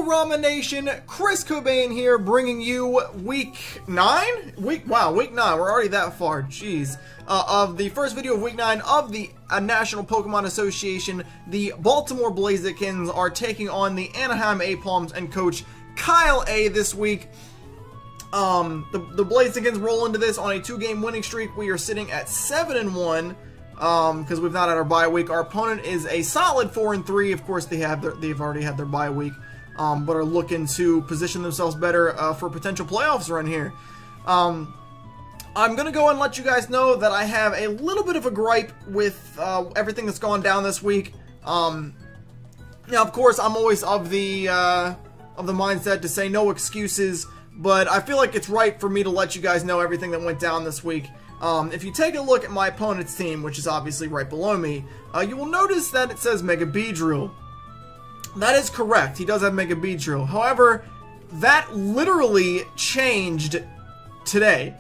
Hello Ramen Nation, Chris Cobain here, bringing you week 9? Week 9, we're already that far, jeez. Of the first video of week 9 of the National Pokemon Association. The Baltimore Blazikens are taking on the Anaheim Aipoms and Coach Kyle A this week. The Blazikens roll into this on a 2-game winning streak. We are sitting at 7-1. Because we've not had our bye week. Our opponent is a solid 4-3. Of course, they've already had their bye week, but are looking to position themselves better for potential playoffs run here. I'm gonna go and let you guys know that I have a little bit of a gripe with everything that's gone down this week. Now, of course, I'm always of the mindset to say no excuses, but I feel like it's right for me to let you guys know everything that went down this week. If you take a look at my opponent's team, which is obviously right below me, you will notice that it says Mega Beedrill. That is correct, he does have Mega Beedrill. However, that literally changed today.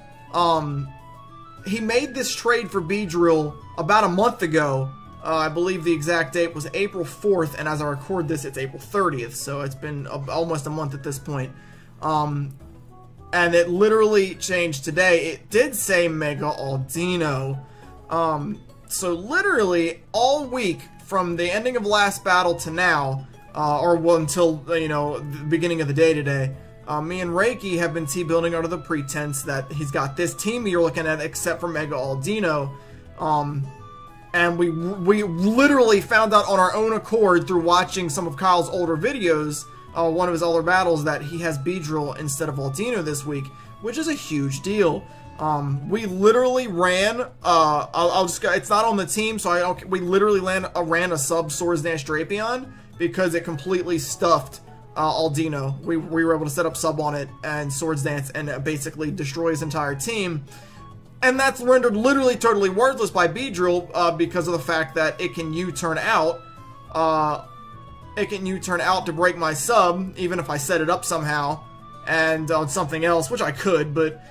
He made this trade for Beedrill about a month ago. I believe the exact date was April 4th, and as I record this, it's April 30th, so it's been almost a month at this point. And it literally changed today. It did say Mega Aldino. So literally all week from the ending of last battle to now, or well, until, you know, the beginning of the day today, me and Reiki have been T-building under the pretense that he's got this team you're looking at except for Mega Aldino. And we literally found out on our own accord through watching some of Kyle's older videos, one of his older battles, that he has Beedrill instead of Aldino this week, which is a huge deal. We literally ran, it's not on the team, so we literally ran a sub Swords Dance Drapion because it completely stuffed Aldino. We were able to set up sub on it and Swords Dance, and it basically destroy his entire team. And that's rendered literally totally worthless by Beedrill because of the fact that it can U-turn out. It can U-turn out to break my sub, even if I set it up somehow, and on something else, which I could, but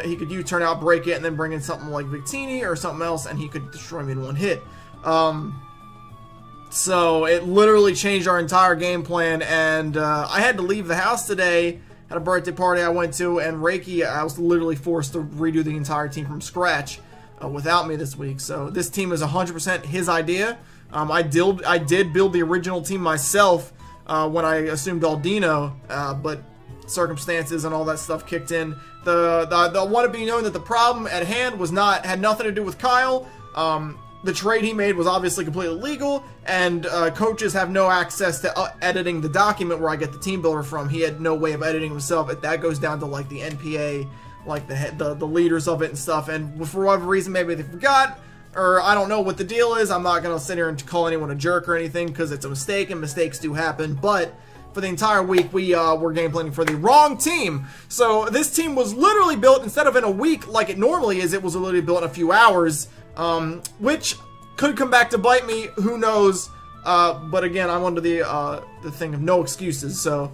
he could U-turn out, break it, and then bring in something like Victini or something else, and he could destroy me in one hit. So it literally changed our entire game plan, and I had to leave the house today, had a birthday party I went to, and Reiki, I was literally forced to redo the entire team from scratch without me this week. So this team is 100% his idea. I did build the original team myself when I assumed Aldino, but circumstances and all that stuff kicked in. I want to be known that the problem at hand had nothing to do with Kyle. The trade he made was obviously completely legal, and coaches have no access to editing the document where I get the team builder from. He had no way of editing himself. That goes down to like the NPA, like the leaders of it and stuff. And for whatever reason, maybe they forgot, or I don't know what the deal is. I'm not going to sit here and call anyone a jerk or anything because it's a mistake, and mistakes do happen. But for the entire week, we were game planning for the wrong team. So this team was literally built, instead of in a week like it normally is, it was literally built in a few hours, which could come back to bite me. Who knows? But again, I'm under the thing of no excuses. So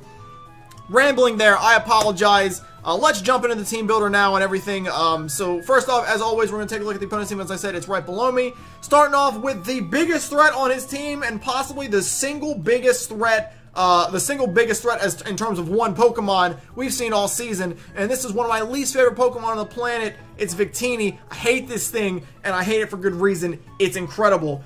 rambling there, I apologize. Let's jump into the team builder now and everything. So first off, as always, we're going to take a look at the opponent's team. As I said, it's right below me. Starting off with the biggest threat on his team, and possibly the single biggest threat in terms of one Pokemon we've seen all season. And this is one of my least favorite Pokemon on the planet. It's Victini. I hate this thing, and I hate it for good reason. It's incredible.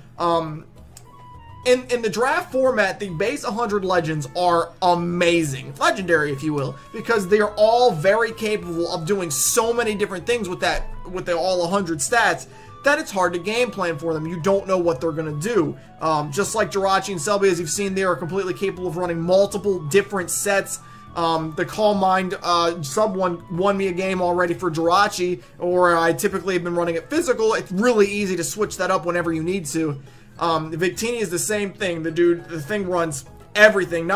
In the draft format, the base 100 legends are amazing. Legendary, if you will, because they are all very capable of doing so many different things with the all 100 stats that it's hard to game plan for them. You don't know what they're going to do. Just like Jirachi and Selby, as you've seen, they are completely capable of running multiple different sets. The Calm Mind sub won me a game already for Jirachi, or I typically have been running it physical. It's really easy to switch that up whenever you need to. Victini is the same thing. The thing runs everything.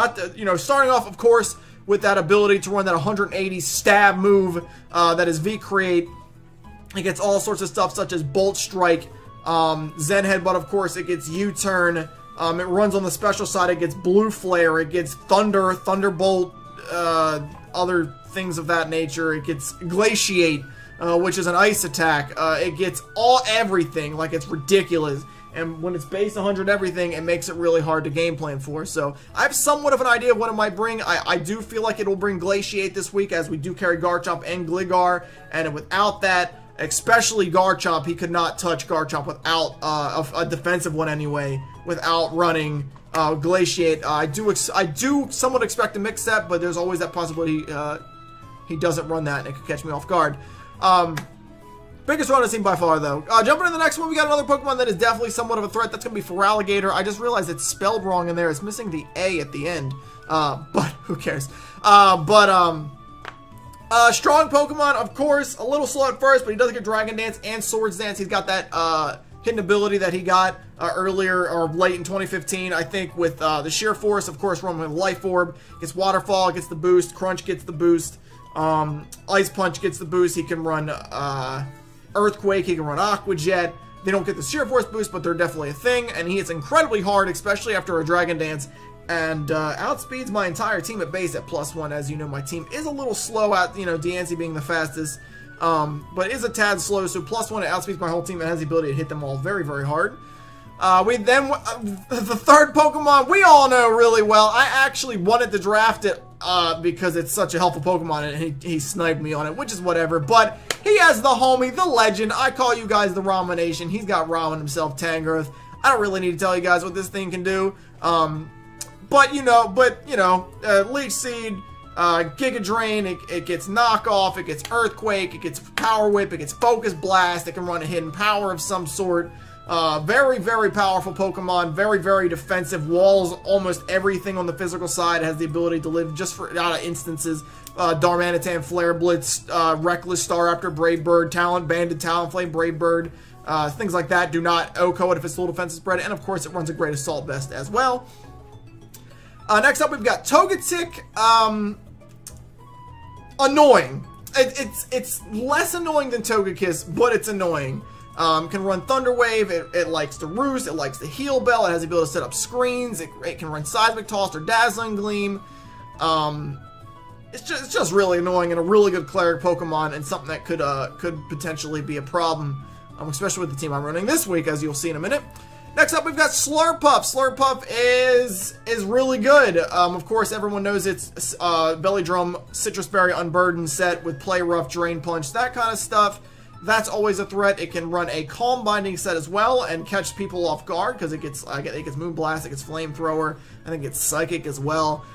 Starting off, of course, with that ability to run that 180 stab move that is V-Create. It gets all sorts of stuff such as Bolt Strike, Zen Headbutt, of course. It gets U-Turn. It runs on the special side. It gets Blue Flare. It gets Thunder, Thunderbolt, other things of that nature. It gets Glaciate, which is an ice attack. It gets everything. Like, it's ridiculous. and when it's base 100 everything, it makes it really hard to game plan for. So I have somewhat of an idea of what it might bring. I do feel like it will bring Glaciate this week, as we do carry Garchomp and Gligar, and without that, especially Garchomp, he could not touch Garchomp without a defensive one anyway, without running Glaciate. I do somewhat expect a mix set, but there's always that possibility he doesn't run that and it could catch me off guard. Biggest run I've seen by far, though. Jumping to the next one, we got another Pokemon that is definitely somewhat of a threat. That's going to be Feraligatr. I just realized it's spelled wrong in there. It's missing the A at the end. But who cares? Strong Pokemon, of course. A little slow at first, but he does get Dragon Dance and Swords Dance. He's got that hidden ability that he got earlier or late in 2015, I think, with the Sheer Force. Of course, running with Life Orb. Gets Waterfall, gets the boost. Crunch gets the boost. Ice Punch gets the boost. He can run Earthquake. He can run Aqua Jet. They don't get the Sheer Force boost, but they're definitely a thing. And he hits incredibly hard, especially after a Dragon Dance. And outspeeds my entire team at base at +1. As you know, my team is a little slow at, Diancie being the fastest. But is a tad slow, so +1, it outspeeds my whole team and has the ability to hit them all very, very hard. The third Pokemon we all know really well. I actually wanted to draft it because it's such a helpful Pokemon, and he sniped me on it, which is whatever. But he has the homie, the legend. I call you guys the Ramen Nation. He's got Ramen himself, Tangrowth. I don't really need to tell you guys what this thing can do. Leech Seed, Giga Drain, it gets Knockoff, it gets Earthquake, it gets Power Whip, it gets Focus Blast, it can run a hidden power of some sort. Very, very powerful Pokemon, very, very defensive, walls almost everything on the physical side, has the ability to live just for out of instances. Darmanitan, Flare Blitz, Reckless, Staraptor, Brave Bird, Talent Banded, Talonflame, Brave Bird, things like that do not OHKO it if its full defense is spread, and of course it runs a great Assault Vest as well. Next up, we've got Togetic. Annoying. It's less annoying than Togekiss, but it's annoying. Can run Thunder Wave. It likes to roost. It likes to Heal Bell. It has the ability to set up screens. It can run Seismic Toss or Dazzling Gleam. It's just really annoying and a really good Cleric Pokemon, and something that could potentially be a problem, especially with the team I'm running this week, as you'll see in a minute. Next up, we've got Slurpuff. Slurpuff is really good. Of course, everyone knows it's Belly Drum, Citrus Berry Unburdened set with Play Rough, Drain Punch, that kind of stuff. That's always a threat. It can run a Calm Binding set as well and catch people off guard, because it gets Moonblast, it gets Flamethrower, I think it's Psychic as well.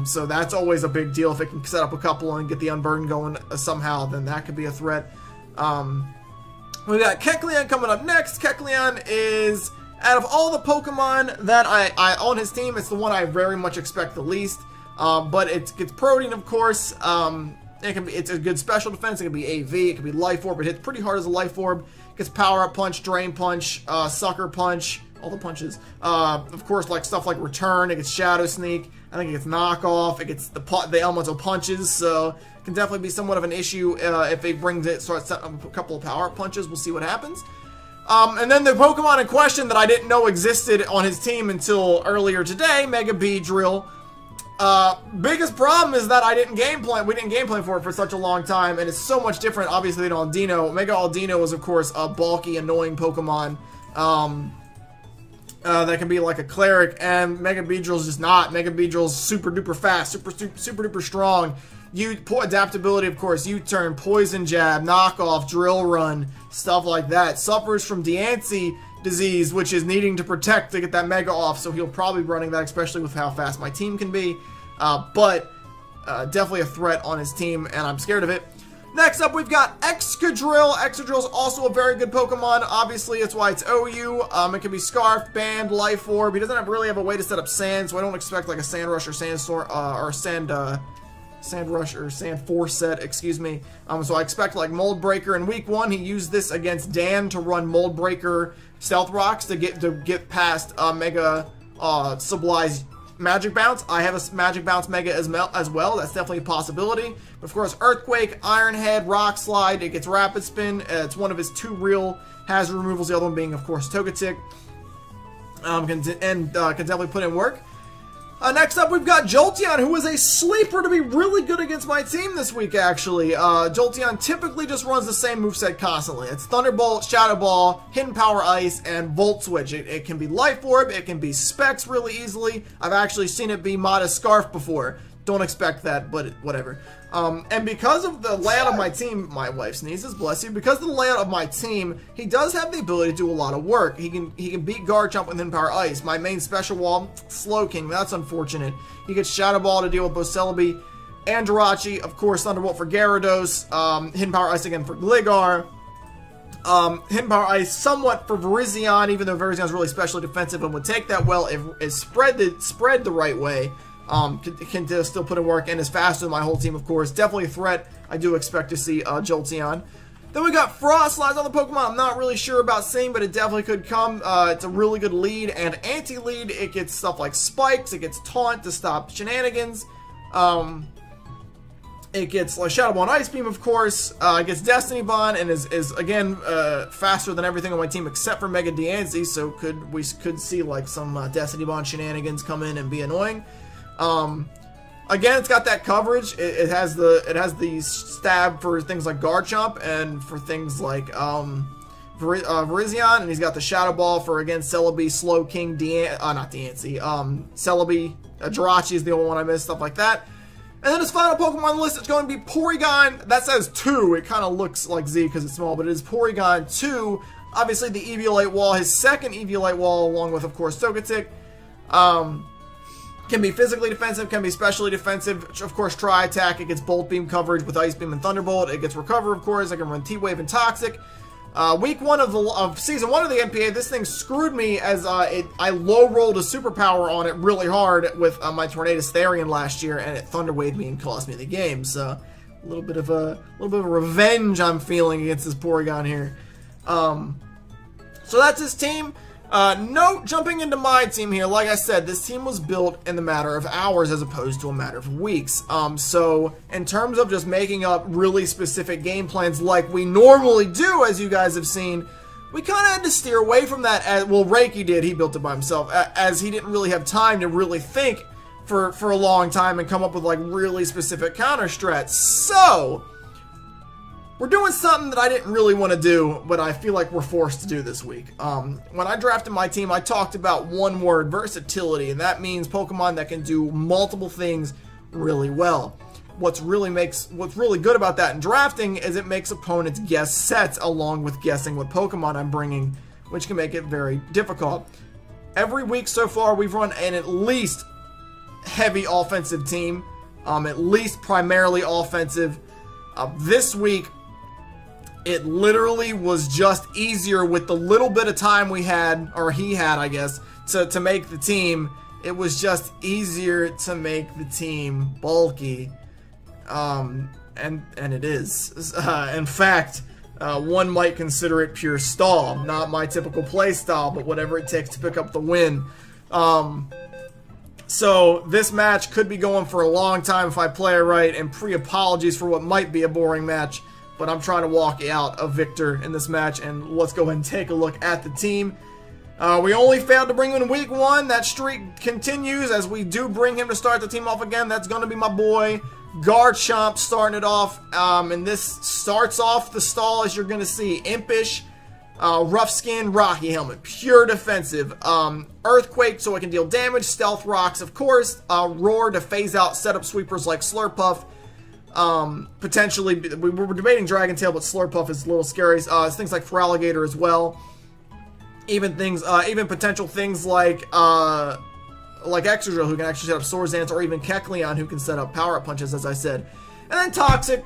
So that's always a big deal. If it can set up a couple and get the Unburden going somehow, then that could be a threat. We got Kecleon coming up next. Kecleon is, out of all the Pokemon that I own his team, it's the one I very much expect the least. But it gets Protein, of course. It's a good special defense. It can be AV. It can be Life Orb. It hits pretty hard as a Life Orb. It gets Power Up Punch, Drain Punch, Sucker Punch, all the punches. Of course, like stuff like Return. It gets Shadow Sneak. I think it gets Knockoff. It gets the Elemental Punches. So it can definitely be somewhat of an issue if it starts setting up a couple of Power Up Punches. We'll see what happens. And then the Pokemon in question that I didn't know existed on his team until earlier today, Mega Beedrill. Biggest problem is that we didn't game plan for it for such a long time, and it's so much different, obviously, than Aldino. Mega Aldino is, of course, a bulky, annoying Pokemon, that can be like a Cleric, and Mega Beedrill's just not. Mega Beedrill's super duper fast, super duper strong. Adaptability, of course, U-turn, Poison Jab, Knockoff, Drill Run, stuff like that. Suffers from Diancie disease, which is needing to protect to get that Mega off, so he'll probably be running that, especially with how fast my team can be. But definitely a threat on his team, and I'm scared of it. Next up, we've got Excadrill. Excadrill is also a very good Pokemon. Obviously, that's why it's OU. It can be Scarf, Band, Life Orb. He doesn't really have a way to set up Sand, so I don't expect like a Sand Rush or Sandstorm or Sand Rush or Sand Force set, excuse me. So I expect like Mold Breaker. In week 1, he used this against Dan to run Mold Breaker Stealth Rocks to get past Mega Sublime's Magic Bounce. I have a Magic Bounce Mega as well. That's definitely a possibility. But of course, Earthquake, Iron Head, Rock Slide. It gets Rapid Spin. It's one of his 2 real hazard removals. The other one being, of course, Togetic. Can definitely put in work. Next up, we've got Jolteon, who is a sleeper to be really good against my team this week, actually. Jolteon typically just runs the same moveset constantly. It's Thunderbolt, Shadow Ball, Hidden Power Ice, and Volt Switch. It can be Life Orb, it can be Specs really easily. I've actually seen it be Modest Scarf before. Don't expect that, but whatever. And because of the layout of my team, my wife sneezes, bless you. Because of the layout of my team, he does have the ability to do a lot of work. He can beat Garchomp with Hidden Power Ice. My main special wall, Slowking. That's unfortunate. He gets Shadow Ball to deal with both Celebi and Jirachi. Of course, Thunderbolt for Gyarados. Hidden Power Ice again for Gligar. Hidden Power Ice somewhat for Virizion, even though Virizion is really specially defensive and would take that well if it's spread the right way. Can still put in work and is faster than my whole team, of course. Definitely a threat. I do expect to see Jolteon. Then we got Frostlass on the Pokemon. I'm not really sure about seeing, but it definitely could come. It's a really good lead and anti-lead. It gets stuff like Spikes. It gets Taunt to stop shenanigans. It gets like Shadow Ball and Ice Beam, of course. It gets Destiny Bond and is again faster than everything on my team except for Mega Diancie. So we could see like some Destiny Bond shenanigans come in and be annoying. Again, it's got that coverage. It has the stab for things like Garchomp and for things like Virizion, and he's got the Shadow Ball for again Celebi, Slowking, not Diancie, Celebi, Jirachi is the only one I missed, stuff like that. And then his final Pokemon on the list is going to be Porygon. That says 2. It kind of looks like Z because it's small, but it is Porygon 2. Obviously, the Eviolite Wall, his second Eviolite Wall, along with, of course, Togetic. Can be physically defensive, can be specially defensive. Of course, Tri-Attack. It gets Bolt Beam coverage with Ice Beam and Thunderbolt. It gets Recover, of course. I can run T-Wave and Toxic. Week 1 of Season 1 of the NPA, this thing screwed me as I low-rolled a Superpower on it really hard with my Tornadus Therian last year, and it Thunderwaved me and cost me the game. So, a little bit of a revenge I'm feeling against this Porygon here. So that's his team. Note, jumping into my team here, like I said, this team was built in the matter of hours as opposed to a matter of weeks. So in terms of just making up really specific game plans like we normally do, as you guys have seen, we kind of had to steer away from that. Well, Reiki did. He built it by himself, as he didn't really have time to really think for a long time and come up with like really specific counter strats. So we're doing something that I didn't really want to do, but I feel like we're forced to do this week. When I drafted my team, I talked about one word, versatility, and that means Pokemon that can do multiple things really well. What's really good about that in drafting is it makes opponents guess sets along with guessing what Pokemon I'm bringing, which can make it very difficult. Every week so far, we've run an at least heavy offensive team, at least primarily offensive. This week, it literally was just easier with the little bit of time we had, or he had, I guess, to make the team. It was just easier to make the team bulky, and it is. In fact, one might consider it pure stall. Not my typical play style, but whatever it takes to pick up the win. So this match could be going for a long time if I play it right, and pre-apologies for what might be a boring match. But I'm trying to walk out a victor in this match, and let's go ahead and take a look at the team. We only failed to bring him in week 1. That streak continues as we do bring him to start the team off again. That's going to be my boy Garchomp starting it off. And this starts off the stall as you're going to see. Impish, Rough Skin, Rocky Helmet. Pure defensive. Earthquake so it can deal damage. Stealth Rocks, of course. Roar to phase out setup sweepers like Slurpuff. Potentially, we were debating Dragon Tail, but Slurpuff is a little scary. Things like Feraligatr as well. Even potential things like Excadrill, who can actually set up Swords or even Kecleon, who can set up power-up punches, as I said. And then Toxic,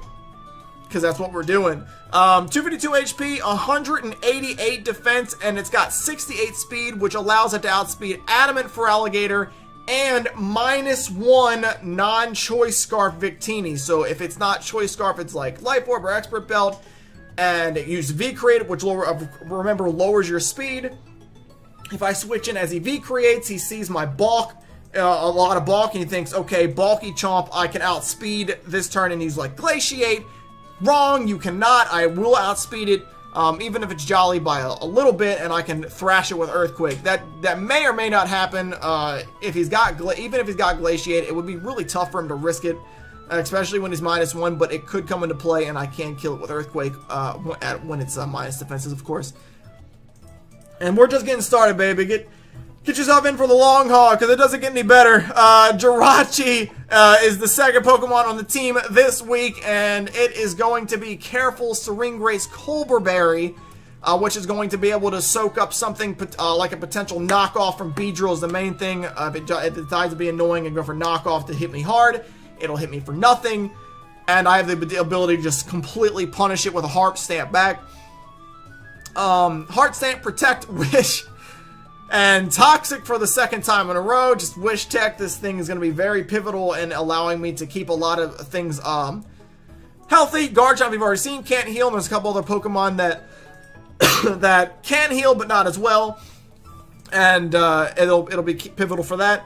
because that's what we're doing. 252 HP, 188 defense, and it's got 68 speed, which allows it to outspeed Adamant Feraligatr and -1 non-Choice Scarf Victini. So if it's not Choice Scarf, it's like Life Orb or Expert Belt. And it uses V-Create, which remember lowers your speed. If I switch in as he V-Creates, he sees my bulk, a lot of bulk, and he thinks, okay, bulky chomp, I can outspeed this turn, and he's like, Glaciate. Wrong, you cannot. I will outspeed it even if it's Jolly by a little bit, and I can thrash it with Earthquake. That may or may not happen. If he's got even if he's got Glaciate, it would be really tough for him to risk it, especially when he's -1. But it could come into play, and I can kill it with Earthquake when it's minus defenses, of course. And we're just getting started, baby. Get yourself in for the long haul, because it doesn't get any better. Jirachi is the second Pokemon on the team this week, and it is going to be Careful Serengrace Colberberry, which is going to be able to soak up something like a potential knockoff from Beedrill is the main thing. If it decides to be annoying and go for knockoff to hit me hard, it'll hit me for nothing, and I have the ability to just completely punish it with a Heart Stamp back. Heart Stamp, Protect, Wish, and Toxic for the second time in a row. Just Wish Tech. This thing is going to be very pivotal in allowing me to keep a lot of things healthy. Garchomp we've already seen, can't heal. And there's a couple other Pokemon that that can heal, but not as well. And it'll be pivotal for that.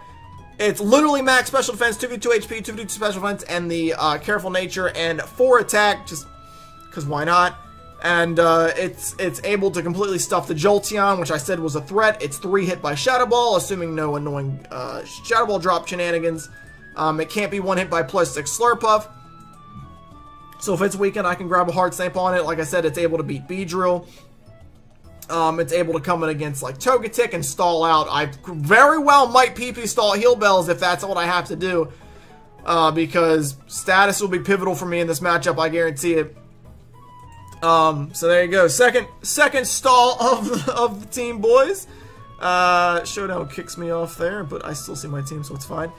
It's literally max special defense, 2v2 HP, 2v2 special defense, and the Careful Nature, and 4 attack, just because why not? And it's able to completely stuff the Jolteon, which I said was a threat. It's 3 hit by Shadow Ball, assuming no annoying Shadow Ball drop shenanigans. It can't be 1 hit by +6 Slurpuff. So if it's weakened, I can grab a Heart Stamp on it. Like I said, it's able to beat Beedrill. It's able to come in against like Togetic and stall out. I very well might PP stall Heal Bells if that's what I have to do. Because status will be pivotal for me in this matchup, I guarantee it. So there you go. Second stall of the team, boys. Showdown kicks me off there, but I still see my team, so it's fine.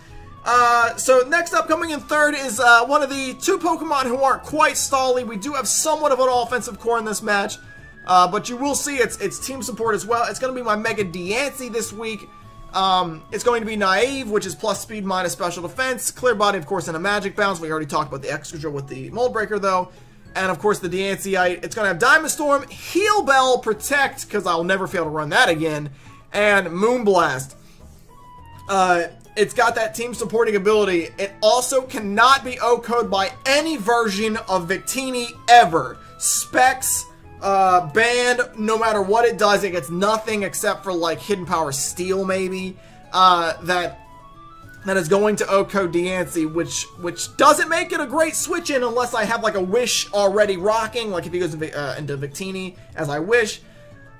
So next up, coming in third, is one of the 2 Pokemon who aren't quite stally. We do have somewhat of an offensive core in this match, but you will see it's team support as well. It's going to be my Mega Diancie this week. It's going to be Naive, which is plus speed minus special defense. Clear Body, of course, and a Magic Bounce. We already talked about the extra drill with the Mold Breaker, though. And, of course, the Diancie, it's going to have Diamond Storm, Heal Bell, Protect, because I'll never fail to run that again, and Moonblast. It's got that team supporting ability. It also cannot be O-code by any version of Victini ever. Specs, banned, no matter what it does, it gets nothing except for, like, Hidden Power Steel, maybe, that is going to O-code Diancie, which doesn't make it a great switch-in unless I have, like, a Wish already rocking. Like, if he goes into Victini, as I wish,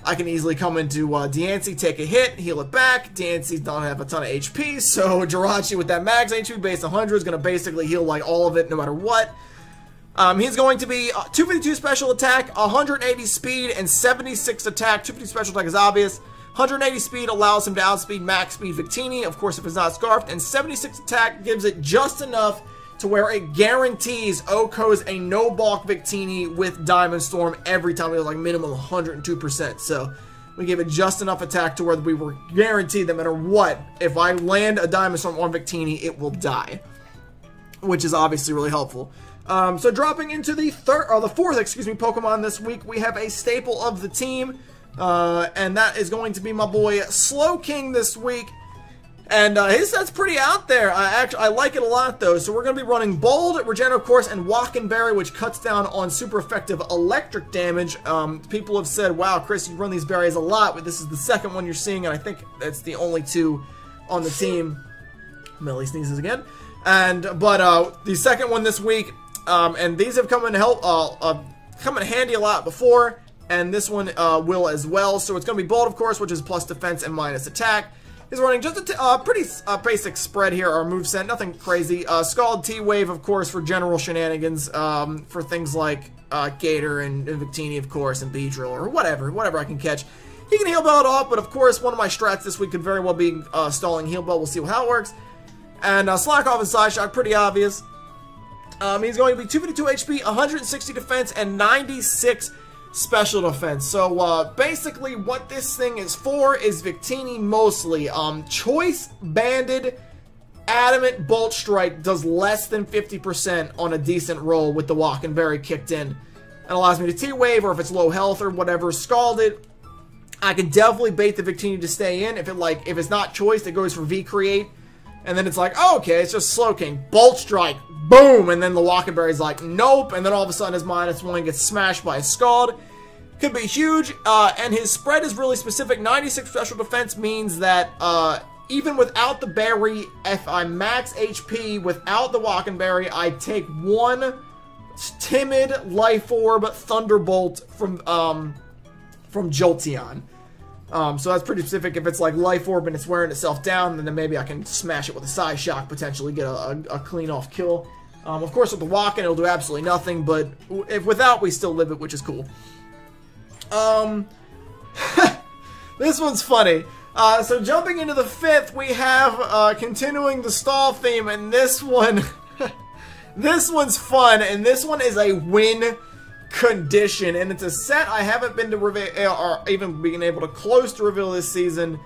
I can easily come into Diancie, take a hit, heal it back. Diancie don't have a ton of HP, so Jirachi with that max HP base 100 is going to basically heal, like, all of it no matter what. He's going to be 252 special attack, 180 speed, and 76 attack. 250 special attack is obvious. 180 speed allows him to outspeed max speed Victini, of course, if it's not scarfed, and 76 attack gives it just enough to where it guarantees O-codes a no-balk Victini with Diamond Storm every time. It was like minimum 102%. So we gave it just enough attack to where we were guaranteed that no matter what, if I land a Diamond Storm on Victini, it will die, which is obviously really helpful. So dropping into the fourth, Pokemon this week, we have a staple of the team. And that is going to be my boy Slowking this week, and his set's pretty out there. I like it a lot though. So we're going to be running Bold, Regenerative Course, and Walkenberry, which cuts down on super effective electric damage. People have said, "Wow, Chris, you run these berries a lot," but this is the second one you're seeing, and I think that's the only 2 on the team. Melly sneezes again, but the second one this week, and these have come in handy a lot before. And this one will as well. So it's going to be Bold, of course, which is plus defense and minus attack. He's running just a pretty basic spread here, our moveset, nothing crazy. Scald T-Wave, of course, for general shenanigans, for things like Gator and Victini, of course, and Beedrill, or whatever I can catch. He can Heal Bell it off, but of course, one of my strats this week could very well be stalling Heal Bell. We'll see how it works. And Slack Off and Side Shot, pretty obvious. He's going to be 252 HP, 160 defense, and 96 special defense. So basically what this thing is for is Victini mostly. Choice Banded Adamant Bolt Strike does less than 50% on a decent roll with the Walkenberry kicked in. It allows me to T-Wave, or if it's low health or whatever, Scalded. I can definitely bait the Victini to stay in. If it's not Choice, it goes for V-Create. And then it's like, oh, okay, it's just Slowking. Bolt Strike. Boom! And then the Walkenberry's like, nope. And then all of a sudden his -1 gets smashed by a Scald. could be huge, and his spread is really specific. 96 special defense means that even without the berry, if I max HP without the Walkenberry, I take one timid Life Orb Thunderbolt from Jolteon. So that's pretty specific. If it's like Life Orb and it's wearing itself down, then maybe I can smash it with a Psy Shock, potentially get a clean off kill. Of course, with the Walken, it'll do absolutely nothing, but if without, we still live it, which is cool. This one's funny. So jumping into the 5th, we have continuing the stall theme, and this one, this one's fun, and this one is a win condition, and it's a set I haven't been to reveal, or even being able to close to reveal this season.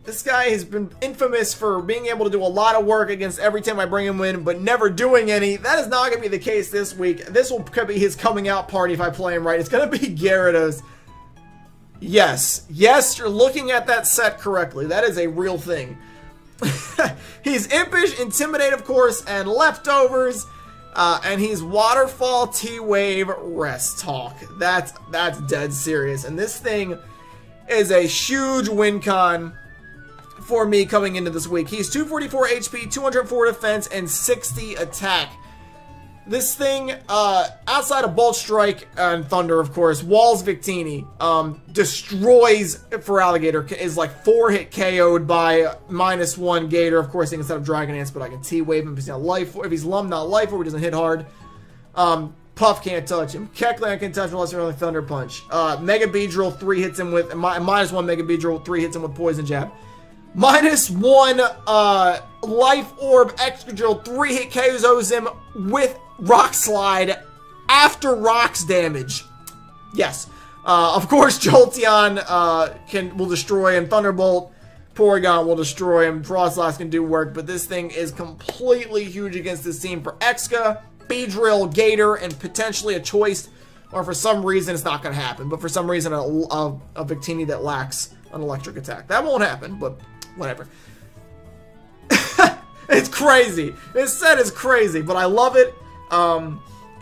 This guy has been infamous for being able to do a lot of work against every time I bring him in, but never doing any. That is not going to be the case this week. This will be his coming out party if I play him right. It's going to be Gyarados. Yes. Yes, you're looking at that set correctly. That is a real thing. He's Impish, Intimidate, of course, and Leftovers. And he's Waterfall, T-Wave, Rest Talk. That's dead serious. And this thing is a huge win con for me coming into this week. He's 244 HP, 204 defense, and 60 attack. This thing, outside of Bolt Strike and Thunder, of course, walls Victini, destroys for Alligator, is like 4-hit KO'd by -1 Gator. Of course, he can set up Dragon Dance, but I can T-Wave him if he's not Life, if he's Lum, not Life, or he doesn't hit hard. Puff can't touch him. Kecleon can touch him unless you're only Thunder Punch. Mega Beedrill 3 hits him with, -1 Mega Beedrill 3 hits him with Poison Jab. -1 Life Orb Excadrill 3-hit KOs him with Rock Slide after Rock's damage. Yes. Of course, Jolteon will destroy him. Thunderbolt, Porygon will destroy him. Frostlass can do work, but this thing is completely huge against this team for Exca, Beedrill, Gator, and potentially a choice, or for some reason it's not going to happen, but for some reason a Victini that lacks an electric attack. That won't happen, but whatever. It's crazy. This set is crazy, but I love it.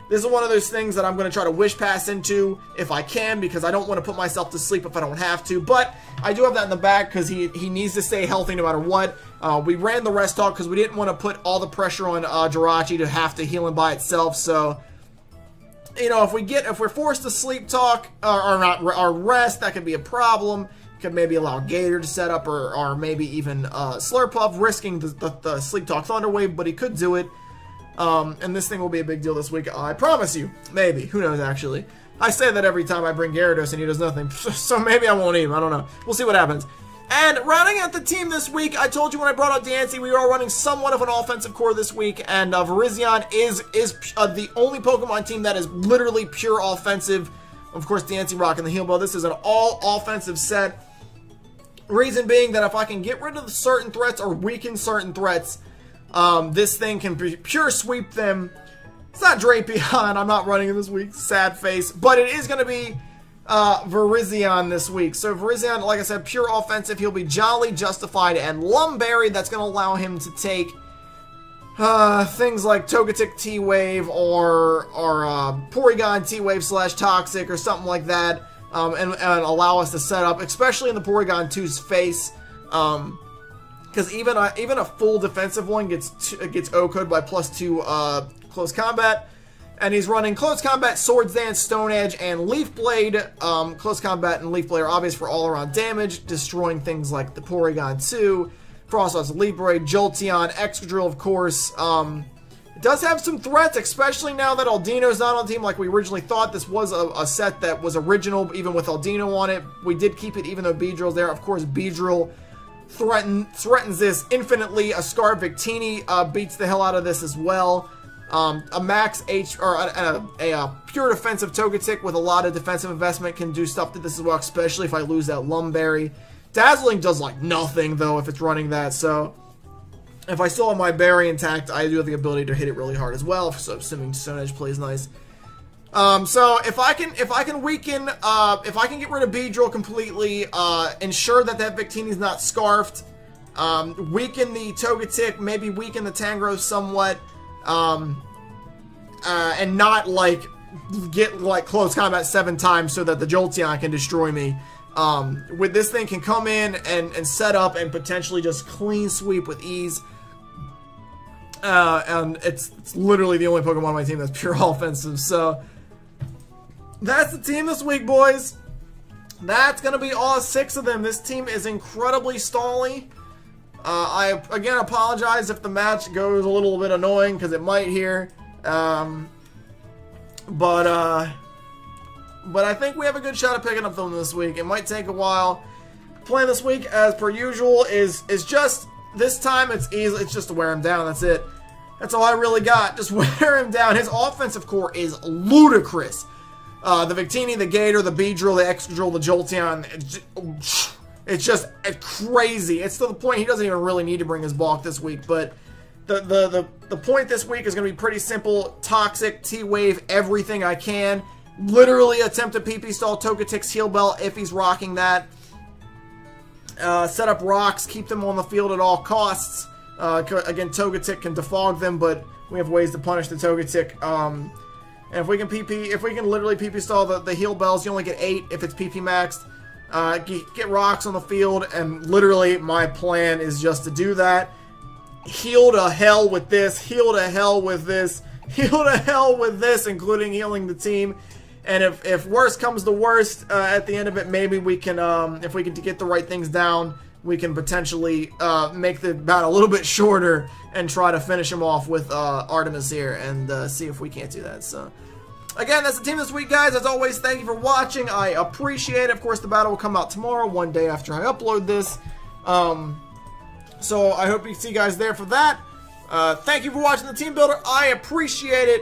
This is one of those things that I'm going to try to wish pass into if I can, because I don't want to put myself to sleep if I don't have to. But I do have that in the bag because he needs to stay healthy no matter what. We ran the Rest Talk because we didn't want to put all the pressure on Jirachi to have to heal him by itself. So, you know, if we're forced to Sleep Talk or rest, that could be a problem. Could maybe allow Gator to set up, or maybe even Slurpuff, risking the Sleep Talk Thunder Wave, but he could do it. And this thing will be a big deal this week, I promise you. Maybe. Who knows, actually. I say that every time I bring Gyarados and he does nothing, so maybe I won't even. I don't know. We'll see what happens. And rounding out the team this week, I told you when I brought out Dancy, we are running somewhat of an offensive core this week, and Virizion is the only Pokemon team that is literally pure offensive. Of course, Dancy rocking the Heal Bell. This is an all-offensive set. Reason being that if I can get rid of certain threats or weaken certain threats, this thing can pure sweep them. It's not Drapion. I'm not running it this week. Sad face. But it is going to be Virizion this week. So Virizion, like I said, pure offensive. He'll be Jolly, Justified, and Lumberry. That's going to allow him to take things like Togetic T-Wave or Porygon T-Wave / Toxic or something like that. And allow us to set up, especially in the Porygon 2's face, because even a full defensive one gets O-code by +2 close combat, and he's running close combat, Swords Dance, Stone Edge, and Leaf Blade. Close combat and Leaf Blade are obvious for all-around damage, destroying things like the Porygon 2, Frostlass, Leaf Blade, Jolteon, Excadrill, of course. It does have some threats, especially now that Aldino's not on the team like we originally thought. This was a set that was original, even with Aldino on it. We did keep it even though Beedrill's there. Of course, Beedrill threatens this infinitely. A Scar Victini beats the hell out of this as well. A max H or a pure defensive Togetic with a lot of defensive investment can do stuff to this as well, especially if I lose that Lumberry. Dazzling does like nothing though if it's running that, so if I still have my berry intact, I do have the ability to hit it really hard as well. So assuming Stone Edge plays nice. So if I can weaken, if I can get rid of Beedrill completely, ensure that Victini's not scarfed, weaken the Togetic, maybe weaken the Tangrowth somewhat, and not like get like close combat 7 times so that the Jolteon can destroy me. With this thing can come in and set up and potentially just clean sweep with ease. And it's literally the only Pokemon on my team that's pure offensive. So that's the team this week, boys. That's going to be all 6 of them. This team is incredibly stally. I, again, apologize if the match goes a little bit annoying, because it might here. But I think we have a good shot at picking up them this week. It might take a while. Plan this week, as per usual, is just, this time it's easy. It's just to wear him down. That's it. That's all I really got. Just wear him down. His offensive core is ludicrous. The Victini, the Gator, the Beedrill, the Excadrill, the Jolteon, it's just crazy. It's to the point he doesn't even really need to bring his bulk this week. But the point this week is going to be pretty simple. Toxic, T-Wave, everything I can. Literally attempt to PP stall Togetic's Heal Bell if he's rocking that. Set up rocks, keep them on the field at all costs. Again, Togetic can defog them, but we have ways to punish the Togetic. And if we can literally PP stall the Heal Bells, you only get 8 if it's PP maxed. Get rocks on the field, and literally my plan is just to do that. Heal to hell with this, heal to hell with this, heal to hell with this, including healing the team. And if worst comes to worst, at the end of it, maybe we can, if we can get the right things down, we can potentially make the bout a little bit shorter and try to finish him off with Artemis here, and see if we can't do that. So, again, that's the team this week, guys. As always, thank you for watching. I appreciate it. Of course, the battle will come out tomorrow, one day after I upload this. So I hope you see you guys there for that. Thank you for watching the Team Builder. I appreciate it.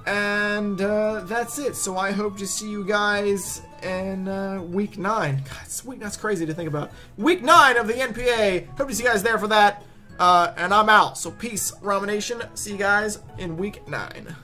And that's it. So I hope to see you guys in week 9. God, that's crazy to think about. Week 9 of the NPA. Hope to see you guys there for that. And I'm out. So peace, Ramen Nation. See you guys in week 9.